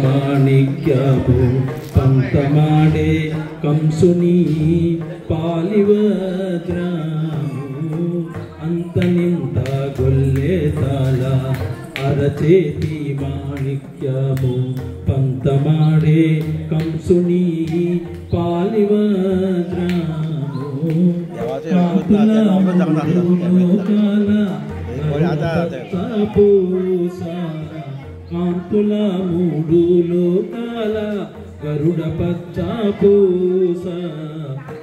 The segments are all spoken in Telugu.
ಮಾಣಿಕ್ಯವು ಪಂತ ಮಾಡೆ ಕಂಸುನಿ ಪಾಲಿವಜ್ರಾಮು ಅಂತ ನಿಂತ ಗೊಲ್ಲೆ ತಾಳ ಅರಚೇತಿ ಮಾಣಿಕ್ಯವು ಪಂತ ಮಾಡೆ ಕಂಸುನಿ ಪಾಲಿವಜ್ರಾಮು కాంతుల మూడు లోకాల గరుడ పచ్చ పూస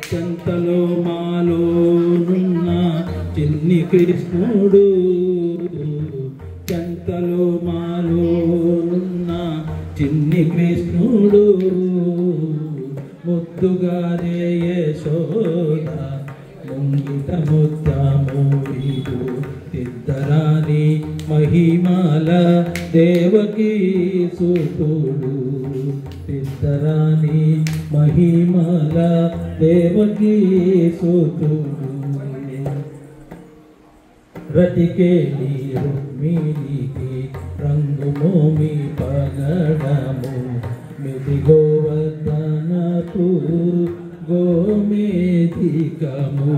చెంతలో మాలోనున్న చిన్ని కృష్ణుడు చెంతలో మాలోనున్న చిన్ని కృష్ణుడు ముద్దుగారే యశోద ముంగిట ముద్దమూడిదు తిద్దరాని మహిమాల దేవకీ సుతుడు తిద్దరాని మహిమాల దేవకీ సుతుడు రతికేలి రుక్మిణికి రంగు మోమి పగడము మెది గోవర్ధనపు గోమేధికము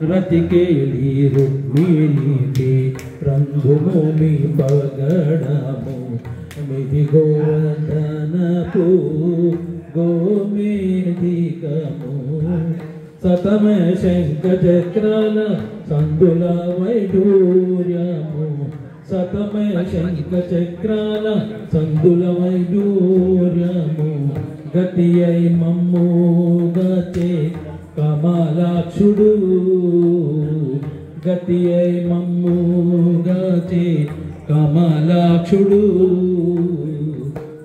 రతికేలి రుక్మిణికి రంగు మోమి పగడము మెది గోవర్ధనపు గోమేధికము సతమ శంఖ చక్రాల సందుల వైడూర్యము సతమ శంఖ చక్రాల సందుల వైడూర్యము గతి అయి మమ్ము గతే కమలాక్షుడు గతి అయి మమ్ము గతే కమలాక్షుడు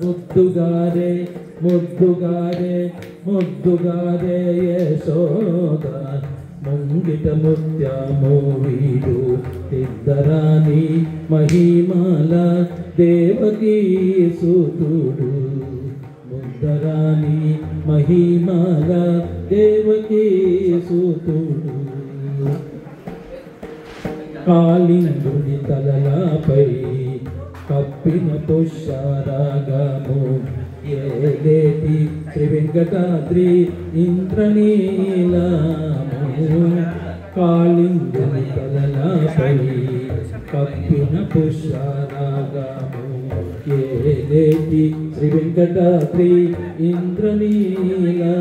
ముద్దుగారే ముద్దుగారే ముద్దుగారే యశోద ముంగిట ముత్యము వీడు తిద్దరాని మహిమాల దేవకీ సుతుడు ముద్దరాని మహిమాల దేవకీ సుతుడు కాళిందుని తలలపై కప్పిన పుష్యరాగము ఏలేటి శ్రీ వెంకటాద్రి ఇంద్రనీలము కాళిందుని తలలపై కప్పిన పుష్యరాగము ఏలేటి శ్రీ వెంకటాద్రి ఇంద్రనీలము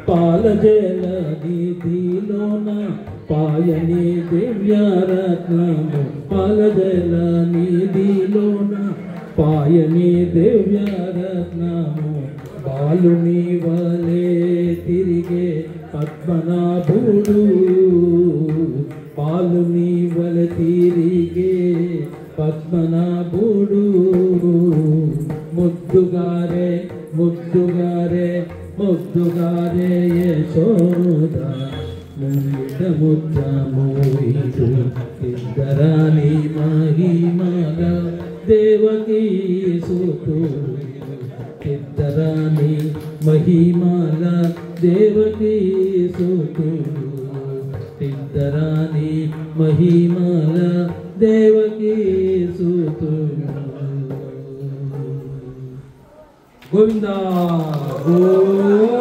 పాలజల నిధిలోన పాయని దివ్యరత్నము పాలజల నిధిలోన పాయని దివ్యరత్నము బాలుని వలే తిరిగే పద్మనాభుడు బాలుని వలె తిరిగే పద్మనాభుడు ముద్దుగారే ముద్దుగారే ముద్దుగారే యశోద ముంగిట ముద్దము వీడు తిద్దరాని మహిమాల దేవకీ సుతుడు తిద్దరాని మహిమాల దేవకీ సుతుడు తిద్దరాని మహిమాల దేవకీ సుతుడు గోవిందా గోవిందా.